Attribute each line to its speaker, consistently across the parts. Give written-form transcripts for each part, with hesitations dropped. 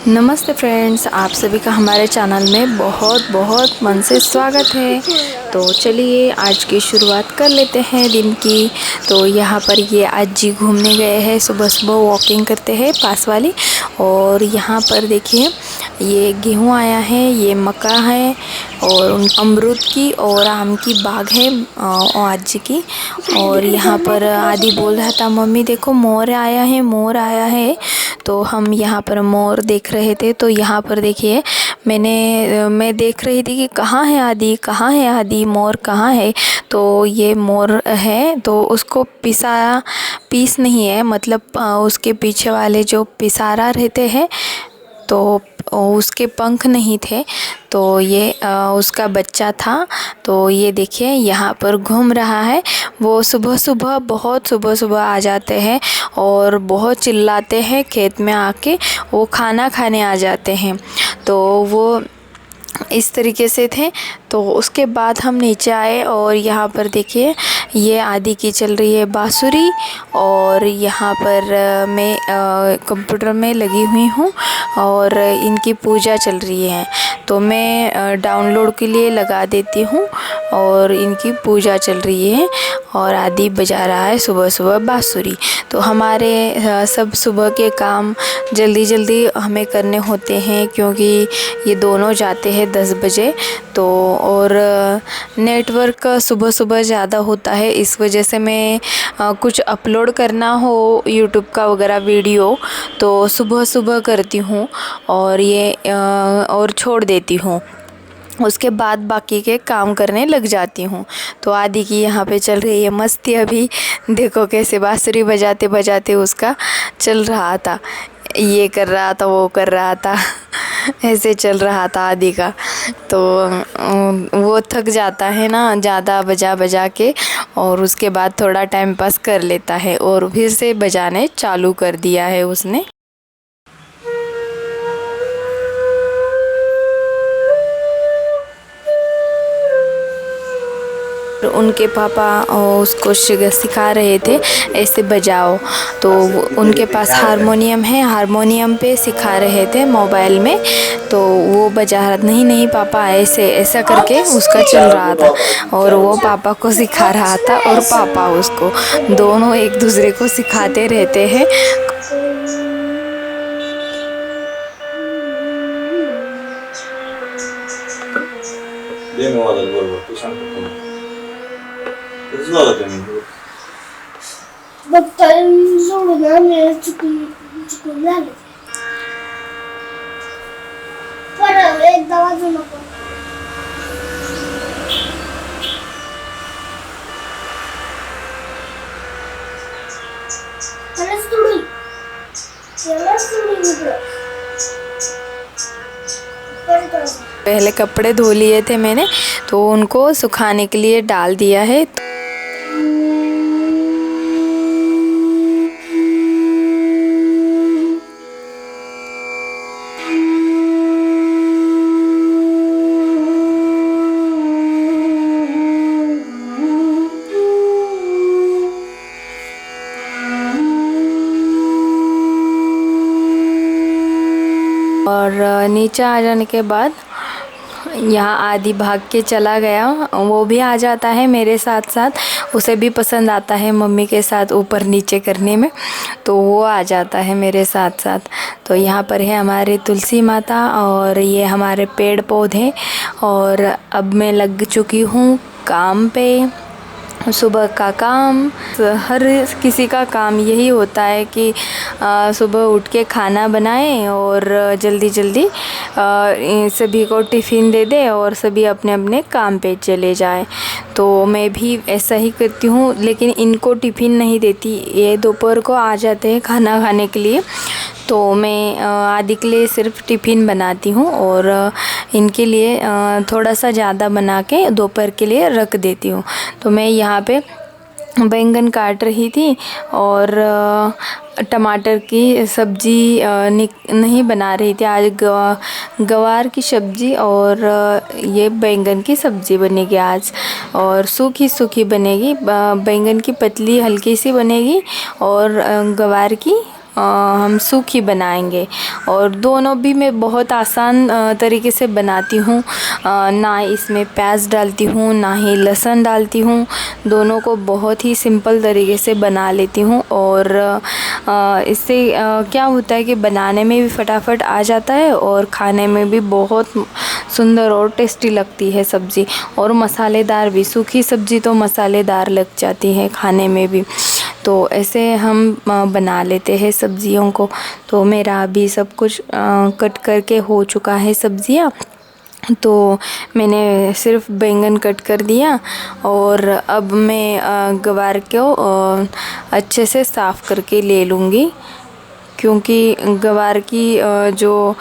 Speaker 1: नमस्ते फ्रेंड्स, आप सभी का हमारे चैनल में बहुत बहुत मन से स्वागत है। तो चलिए आज की शुरुआत कर लेते हैं दिन की। तो यहाँ पर ये आज जी घूमने गए हैं, सुबह सुबह वॉकिंग करते हैं पास वाली। और यहाँ पर देखिए ये गेहूँ आया है, ये मक्का है और अमरूद की और आम की बाग है आज जी की। और यहाँ पर आदि बोल रहा था मम्मी देखो मोर आया है, मोर आया है। तो हम यहाँ पर मोर देख रहे थे। तो यहाँ पर देखिए मैं देख रही थी कि कहाँ है आदि, कहाँ है आदि, मोर कहाँ है। तो ये मोर है, तो उसको पीस नहीं है, मतलब उसके पीछे वाले जो पिसारा रहते हैं तो उसके पंख नहीं थे, तो ये उसका बच्चा था। तो ये देखिए यहाँ पर घूम रहा है। वो सुबह सुबह बहुत सुबह सुबह आ जाते हैं और बहुत चिल्लाते हैं खेत में आके, वो खाना खाने आ जाते हैं। तो वो इस तरीके से थे। तो उसके बाद हम नीचे आए और यहाँ पर देखिए ये आदि की चल रही है बांसुरी। और यहाँ पर मैं कंप्यूटर में लगी हुई हूँ और इनकी पूजा चल रही है। तो मैं डाउनलोड के लिए लगा देती हूँ और इनकी पूजा चल रही है और आदि बजा रहा है सुबह सुबह बांसुरी। तो हमारे सब सुबह के काम जल्दी जल्दी हमें करने होते हैं, क्योंकि ये दोनों जाते हैं 10 बजे। तो और नेटवर्क सुबह सुबह ज़्यादा होता है, इस वजह से मैं कुछ अपलोड करना हो यूट्यूब का वगैरह वीडियो तो सुबह सुबह करती हूँ और ये और छोड़ देती हूँ। उसके बाद बाकी के काम करने लग जाती हूँ। तो आदि की यहाँ पे चल रही है मस्ती। अभी देखो कैसे बांसुरी बजाते बजाते उसका चल रहा था, ये कर रहा था वो कर रहा था ऐसे चल रहा था आदि का। तो वो थक जाता है ना ज़्यादा बजा बजा के, और उसके बाद थोड़ा टाइम पास कर लेता है और फिर से बजाने चालू कर दिया है उसने। उनके पापा उसको सिखा रहे थे ऐसे बजाओ। तो उनके पास हारमोनियम है, हारमोनियम पे सिखा रहे थे मोबाइल में। तो वो बजा रहा, नहीं नहीं पापा ऐसे ऐसा करके उसका चल रहा था और वो पापा को सिखा रहा था और पापा उसको, दोनों एक दूसरे को सिखाते रहते हैं।
Speaker 2: जोडून आम्ही चुकून झाले. परत एकदा वाजू नको.
Speaker 1: पहले कपड़े धो लिए थे मैंने, तो उनको सुखाने के लिए डाल दिया है। और नीचे आ जाने के बाद यहाँ आदि भाग के चला गया, वो भी आ जाता है मेरे साथ साथ, उसे भी पसंद आता है मम्मी के साथ ऊपर नीचे करने में, तो वो आ जाता है मेरे साथ साथ। तो यहाँ पर है हमारे तुलसी माता और ये हमारे पेड़ पौधे। और अब मैं लग चुकी हूँ काम पे। सुबह का काम, हर किसी का काम यही होता है कि सुबह उठ के खाना बनाएं और जल्दी जल्दी सभी को टिफ़िन दे दें और सभी अपने अपने काम पे चले जाएं। तो मैं भी ऐसा ही करती हूँ, लेकिन इनको टिफ़िन नहीं देती, ये दोपहर को आ जाते हैं खाना खाने के लिए। तो मैं आदि के लिए सिर्फ टिफ़िन बनाती हूँ और इनके लिए थोड़ा सा ज़्यादा बना के दोपहर के लिए रख देती हूँ। तो मैं यहाँ पे बैंगन काट रही थी और टमाटर की सब्ज़ी नहीं बना रही थी। आज गवार की सब्ज़ी और ये बैंगन की सब्ज़ी बनेगी आज, और सूखी सूखी बनेगी। बैंगन की पतली हल्की सी बनेगी और गवार की हम सूखी बनाएंगे। और दोनों भी मैं बहुत आसान तरीके से बनाती हूँ। ना इसमें प्याज डालती हूँ ना ही लहसुन डालती हूँ। दोनों को बहुत ही सिंपल तरीके से बना लेती हूँ। और इससे क्या होता है कि बनाने में भी फटाफट आ जाता है और खाने में भी बहुत सुंदर और टेस्टी लगती है सब्ज़ी। और मसालेदार भी, सूखी सब्ज़ी तो मसालेदार लग जाती है खाने में भी। तो ऐसे हम बना लेते हैं सब्जियों को। तो मेरा अभी सब कुछ कट करके हो चुका है सब्जियां। तो मैंने सिर्फ बैंगन कट कर दिया और अब मैं गवार को अच्छे से साफ़ करके ले लूँगी, क्योंकि गवार की जो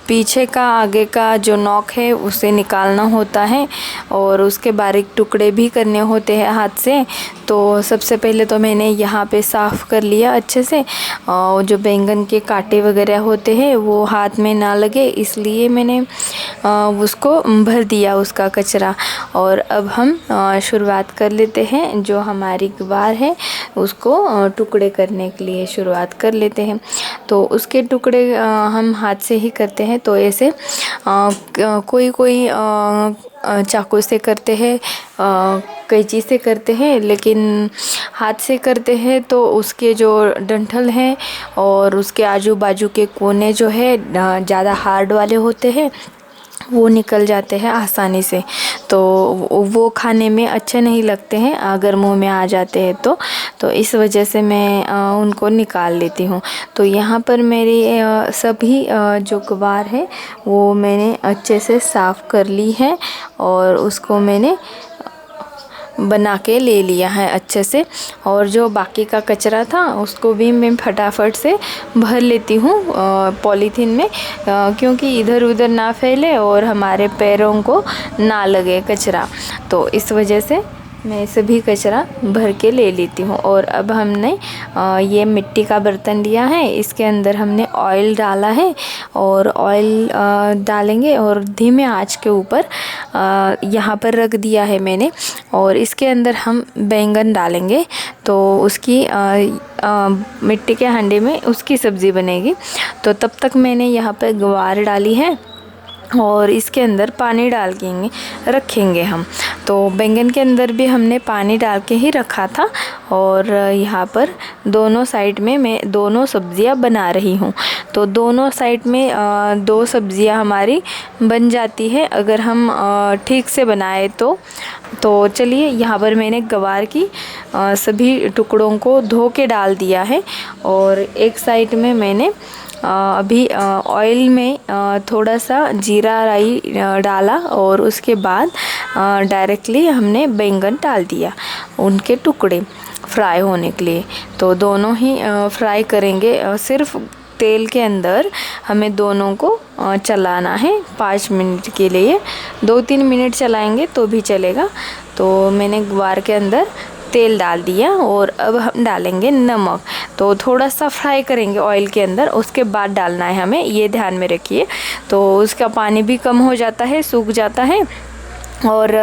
Speaker 1: पीछे का आगे का जो नोक है उसे निकालना होता है और उसके बारीक टुकड़े भी करने होते हैं हाथ से। तो सबसे पहले तो मैंने यहाँ पे साफ़ कर लिया अच्छे से। जो बैंगन के कांटे वगैरह होते हैं वो हाथ में ना लगे, इसलिए मैंने उसको भर दिया उसका कचरा। और अब हम शुरुआत कर लेते हैं। जो हमारी गवार है उसको टुकड़े करने के लिए शुरुआत कर लेते हैं। तो उसके टुकड़े हम हाथ से ही करते हैं। तो ऐसे कोई चाकू से करते हैं, कैंची से करते हैं, लेकिन हाथ से करते हैं तो उसके जो डंठल हैं और उसके आजू बाजू के कोने जो है ज़्यादा हार्ड वाले होते हैं, वो निकल जाते हैं आसानी से। तो वो खाने में अच्छे नहीं लगते हैं अगर मुंह में आ जाते हैं तो इस वजह से मैं उनको निकाल लेती हूँ। तो यहाँ पर मेरी सभी जो गवार है वो मैंने अच्छे से साफ़ कर ली है और उसको मैंने बना के ले लिया है अच्छे से। और जो बाकी का कचरा था उसको भी मैं फटाफट से भर लेती हूँ पॉलीथीन में, क्योंकि इधर उधर ना फैले और हमारे पैरों को ना लगे कचरा। तो इस वजह से मैं सभी कचरा भर के ले लेती हूँ। और अब हमने ये मिट्टी का बर्तन लिया है, इसके अंदर हमने ऑयल डाला है और ऑयल डालेंगे और धीमे आंच के ऊपर यहाँ पर रख दिया है मैंने। और इसके अंदर हम बैंगन डालेंगे तो उसकी मिट्टी के हांडे में उसकी सब्ज़ी बनेगी। तो तब तक मैंने यहाँ पर गवार डाली है और इसके अंदर पानी डाल के रखेंगे हम। तो बैंगन के अंदर भी हमने पानी डाल के ही रखा था। और यहाँ पर दोनों साइड में मैं दोनों सब्ज़ियाँ बना रही हूँ। तो दोनों साइड में दो सब्ज़ियाँ हमारी बन जाती है अगर हम ठीक से बनाए तो चलिए, यहाँ पर मैंने गवार की सभी टुकड़ों को धो के डाल दिया है। और एक साइड में मैंने अभी ऑयल में थोड़ा सा जीरा राई डाला और उसके बाद डायरेक्टली हमने बैंगन डाल दिया उनके टुकड़े फ्राई होने के लिए। तो दोनों ही फ्राई करेंगे, सिर्फ तेल के अंदर हमें दोनों को चलाना है 5 मिनट के लिए। 2-3 मिनट चलाएंगे तो भी चलेगा। तो मैंने गवार के अंदर तेल डाल दिया और अब हम डालेंगे नमक। तो थोड़ा सा फ्राई करेंगे ऑयल के अंदर, उसके बाद डालना है हमें, ये ध्यान में रखिए। तो उसका पानी भी कम हो जाता है, सूख जाता है और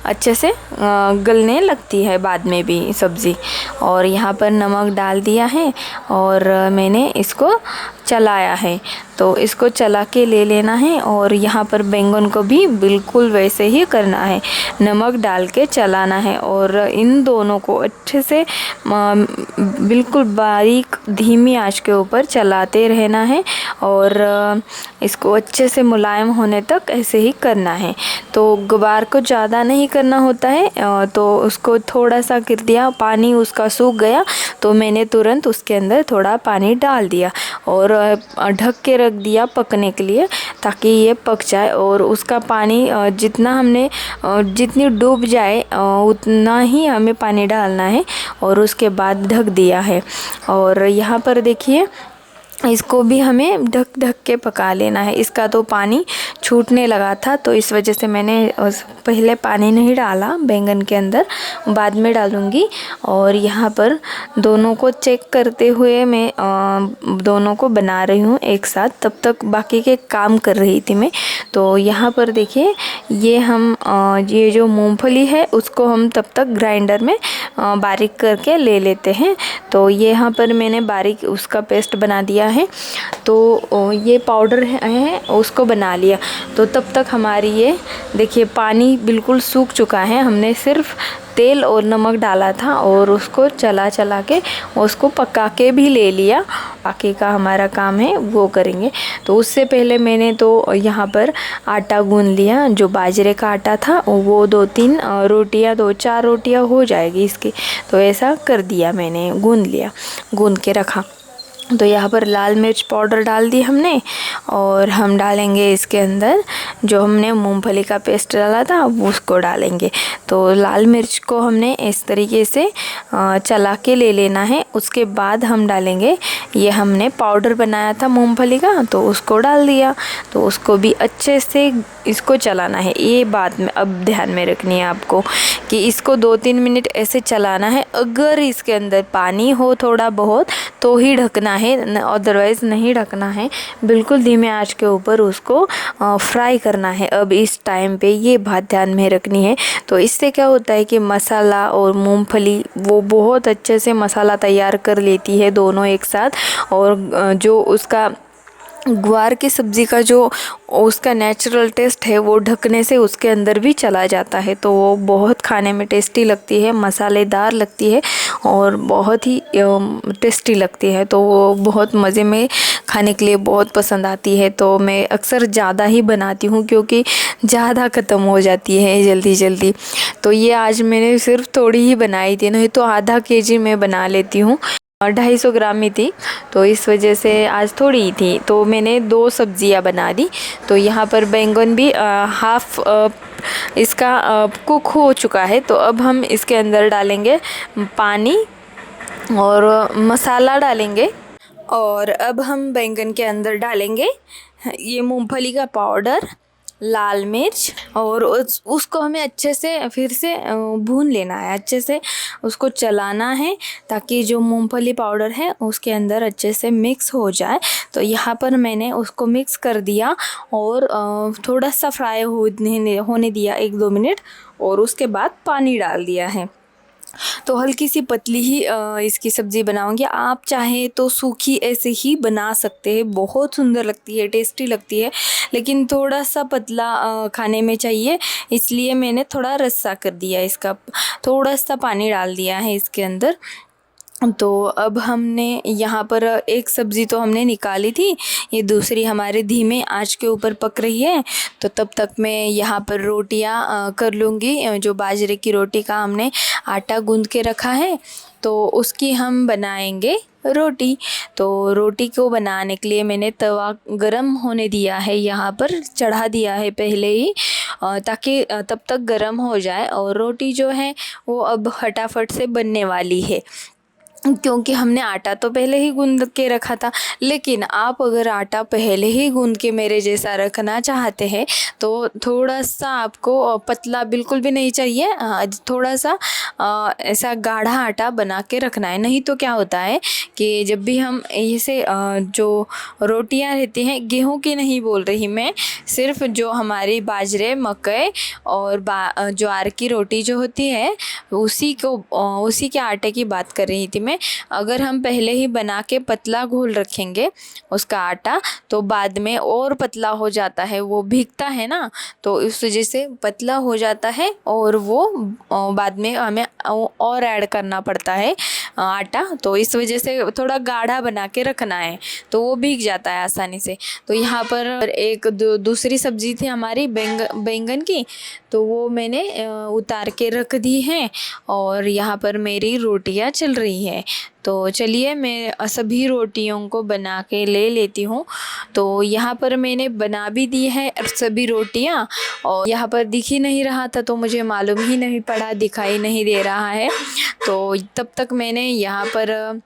Speaker 1: अच्छे से गलने लगती है बाद में भी सब्ज़ी। और यहाँ पर नमक डाल दिया है और मैंने इसको चलाया है। तो इसको चला के ले लेना है। और यहाँ पर बैंगन को भी बिल्कुल वैसे ही करना है, नमक डाल के चलाना है। और इन दोनों को अच्छे से बिल्कुल बारीक धीमी आंच के ऊपर चलाते रहना है और इसको अच्छे से मुलायम होने तक ऐसे ही करना है। तो गवार को ज़्यादा नहीं करना होता है। तो उसको थोड़ा सा कर दिया, पानी उसका सूख गया तो मैंने तुरंत उसके अंदर थोड़ा पानी डाल दिया और ढक के रख दिया पकने के लिए, ताकि ये पक जाए। और उसका पानी जितनी डूब जाए उतना ही हमें पानी डालना है और उसके बाद ढक दिया है। और यहाँ पर देखिए इसको भी हमें ढक ढक के पका लेना है। इसका तो पानी छूटने लगा था, तो इस वजह से मैंने पहले पानी नहीं डाला बैंगन के अंदर, बाद में डालूँगी। और यहाँ पर दोनों को चेक करते हुए मैं दोनों को बना रही हूँ एक साथ, तब तक बाकी के काम कर रही थी मैं। तो यहाँ पर देखिए ये हम ये जो मूंगफली है उसको हम तब तक ग्राइंडर में बारीक करके ले लेते हैं। तो ये यहाँ पर मैंने बारीक उसका पेस्ट बना दिया है। तो ये पाउडर है उसको बना लिया। तो तब तक हमारी ये देखिए पानी बिल्कुल सूख चुका है। हमने सिर्फ तेल और नमक डाला था और उसको चला चला के उसको पका के भी ले लिया। बाकी का हमारा काम है वो करेंगे। तो उससे पहले मैंने तो यहाँ पर आटा गूंद लिया, जो बाजरे का आटा था वो 2-3 रोटियाँ 2-4 रोटियाँ हो जाएगी इसकी। तो ऐसा कर दिया मैंने, गूंद लिया, गूंद के रखा। तो यहाँ पर लाल मिर्च पाउडर डाल दी हमने और हम डालेंगे इसके अंदर जो हमने मूंगफली का पेस्ट डाला था वो उसको डालेंगे। तो लाल मिर्च को हमने इस तरीके से चला के ले लेना है। उसके बाद हम डालेंगे ये हमने पाउडर बनाया था मूंगफली का, तो उसको डाल दिया। तो उसको भी अच्छे से इसको चलाना है। ये बात में अब ध्यान में रखनी है आपको कि इसको 2-3 मिनट ऐसे चलाना है। अगर इसके अंदर पानी हो थोड़ा बहुत तो ही ढकना है, अदरवाइज़ नहीं ढकना है। बिल्कुल धीमे आंच के ऊपर उसको फ्राई करना है। अब इस टाइम पे ये बात ध्यान में रखनी है। तो इससे क्या होता है कि मसाला और मूंगफली वो बहुत अच्छे से मसाला तैयार कर लेती है दोनों एक साथ। और जो उसका ग्वार की सब्ज़ी का जो उसका नेचुरल टेस्ट है वो ढकने से उसके अंदर भी चला जाता है। तो वो बहुत खाने में टेस्टी लगती है, मसालेदार लगती है और बहुत ही टेस्टी लगती है। तो वो बहुत मज़े में खाने के लिए बहुत पसंद आती है। तो मैं अक्सर ज़्यादा ही बनाती हूँ क्योंकि ज़्यादा ख़त्म हो जाती है जल्दी जल्दी। तो ये आज मैंने सिर्फ थोड़ी ही बनाई थी, नहीं तो आधा केजी मैं बना लेती हूँ। 250 ग्राम ही थी, तो इस वजह से आज थोड़ी ही थी। तो मैंने 2 सब्जियां बना दी। तो यहाँ पर बैंगन भी हाफ इसका कुक हो चुका है। तो अब हम इसके अंदर डालेंगे पानी और मसाला डालेंगे। और अब हम बैंगन के अंदर डालेंगे ये मूंगफली का पाउडर, लाल मिर्च, और उसको हमें अच्छे से फिर से भून लेना है। अच्छे से उसको चलाना है ताकि जो मूंगफली पाउडर है उसके अंदर अच्छे से मिक्स हो जाए। तो यहाँ पर मैंने उसको मिक्स कर दिया और थोड़ा सा फ्राई होने दिया 1-2 मिनट, और उसके बाद पानी डाल दिया है। तो हल्की सी पतली ही इसकी सब्ज़ी बनाऊंगी। आप चाहे तो सूखी ऐसे ही बना सकते हैं, बहुत सुंदर लगती है, टेस्टी लगती है। लेकिन थोड़ा सा पतला खाने में चाहिए, इसलिए मैंने थोड़ा रस्सा कर दिया इसका, थोड़ा सा पानी डाल दिया है इसके अंदर। तो अब हमने यहाँ पर एक सब्ज़ी तो हमने निकाली थी, ये दूसरी हमारे धीमे आंच के ऊपर पक रही है। तो तब तक मैं यहाँ पर रोटियाँ कर लूँगी। जो बाजरे की रोटी का हमने आटा गूंद के रखा है तो उसकी हम बनाएंगे रोटी। तो रोटी को बनाने के लिए मैंने तवा गरम होने दिया है, यहाँ पर चढ़ा दिया है पहले ही, ताकि तब तक गरम हो जाए। और रोटी जो है वो अब फटाफट से बनने वाली है, क्योंकि हमने आटा तो पहले ही गूंद के रखा था। लेकिन आप अगर आटा पहले ही गूंद के मेरे जैसा रखना चाहते हैं तो थोड़ा सा आपको पतला बिल्कुल भी नहीं चाहिए, थोड़ा सा ऐसा गाढ़ा आटा बना के रखना है। नहीं तो क्या होता है कि जब भी हम ऐसे जो रोटियां रहती हैं, गेहूं की नहीं बोल रही मैं, सिर्फ जो हमारी बाजरे, मकई और ज्वार की रोटी जो होती है उसी के आटे की बात कर रही थी मैं। अगर हम पहले ही बना के पतला घोल रखेंगे उसका आटा तो बाद में और पतला हो जाता है, वो भीगता है ना, तो इस वजह से पतला हो जाता है और वो बाद में हमें और ऐड करना पड़ता है आटा। तो इस वजह से थोड़ा गाढ़ा बना के रखना है, तो वो भीग जाता है आसानी से। तो यहाँ पर एक दूसरी सब्जी थी हमारी बैंगन की, तो वो मैंने उतार के रख दी है और यहाँ पर मेरी रोटियाँ चल रही है। तो चलिए मैं सभी रोटियों को बना के ले लेती हूँ। तो यहाँ पर मैंने बना भी दी है सभी रोटियाँ, और यहाँ पर दिख ही नहीं रहा था तो मुझे मालूम ही नहीं पड़ा, दिखाई नहीं दे रहा है। तो तब तक मैंने यहाँ पर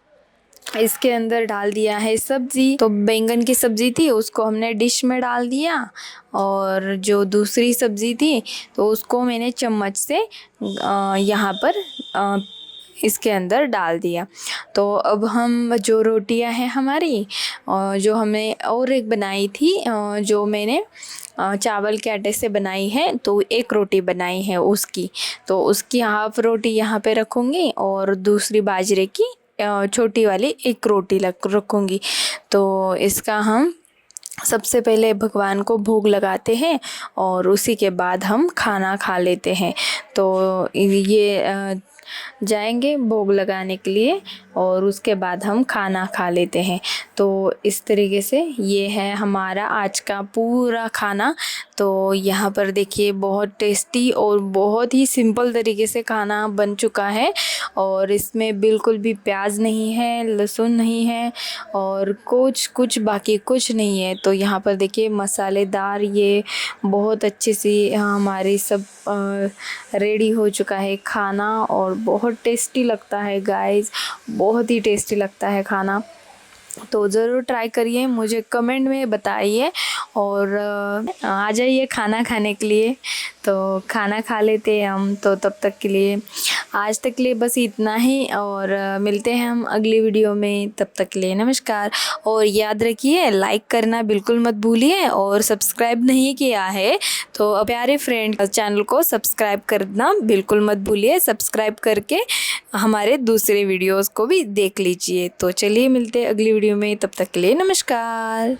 Speaker 1: इसके अंदर डाल दिया है सब्ज़ी। तो बैंगन की सब्ज़ी थी उसको हमने डिश में डाल दिया, और जो दूसरी सब्ज़ी थी तो उसको मैंने चम्मच से यहाँ पर इसके अंदर डाल दिया। तो अब हम जो रोटियां हैं हमारी, जो हमने और एक बनाई थी, जो मैंने चावल के आटे से बनाई है, तो एक रोटी बनाई है उसकी, तो उसकी हाफ रोटी यहाँ पे रखूँगी और दूसरी बाजरे की छोटी वाली एक रोटी रखूँगी। तो इसका हम सबसे पहले भगवान को भोग लगाते हैं और उसी के बाद हम खाना खा लेते हैं। तो ये जाएंगे भोग लगाने के लिए और उसके बाद हम खाना खा लेते हैं। तो इस तरीके से ये है हमारा आज का पूरा खाना। तो यहाँ पर देखिए बहुत टेस्टी और बहुत ही सिंपल तरीके से खाना बन चुका है, और इसमें बिल्कुल भी प्याज नहीं है, लहसुन नहीं है, और कुछ बाकी कुछ नहीं है। तो यहाँ पर देखिए मसालेदार ये बहुत अच्छे से हमारी सब रेडी हो चुका है खाना, और बहुत टेस्टी लगता है गाइस, बहुत ही टेस्टी लगता है खाना। तो ज़रूर ट्राई करिए, मुझे कमेंट में बताइए, और आ जाइए खाना खाने के लिए। तो खाना खा लेते हैं हम। तो तब तक के लिए, आज तक के लिए बस इतना ही, और मिलते हैं हम अगली वीडियो में। तब तक के लिए नमस्कार, और याद रखिए लाइक करना बिल्कुल मत भूलिए, और सब्सक्राइब नहीं किया है तो प्यारे फ्रेंड चैनल को सब्सक्राइब करना बिल्कुल मत भूलिए। सब्सक्राइब करके हमारे दूसरे वीडियोस को भी देख लीजिए। तो चलिए मिलते हैं अगली वीडियो में, तब तक के लिए नमस्कार।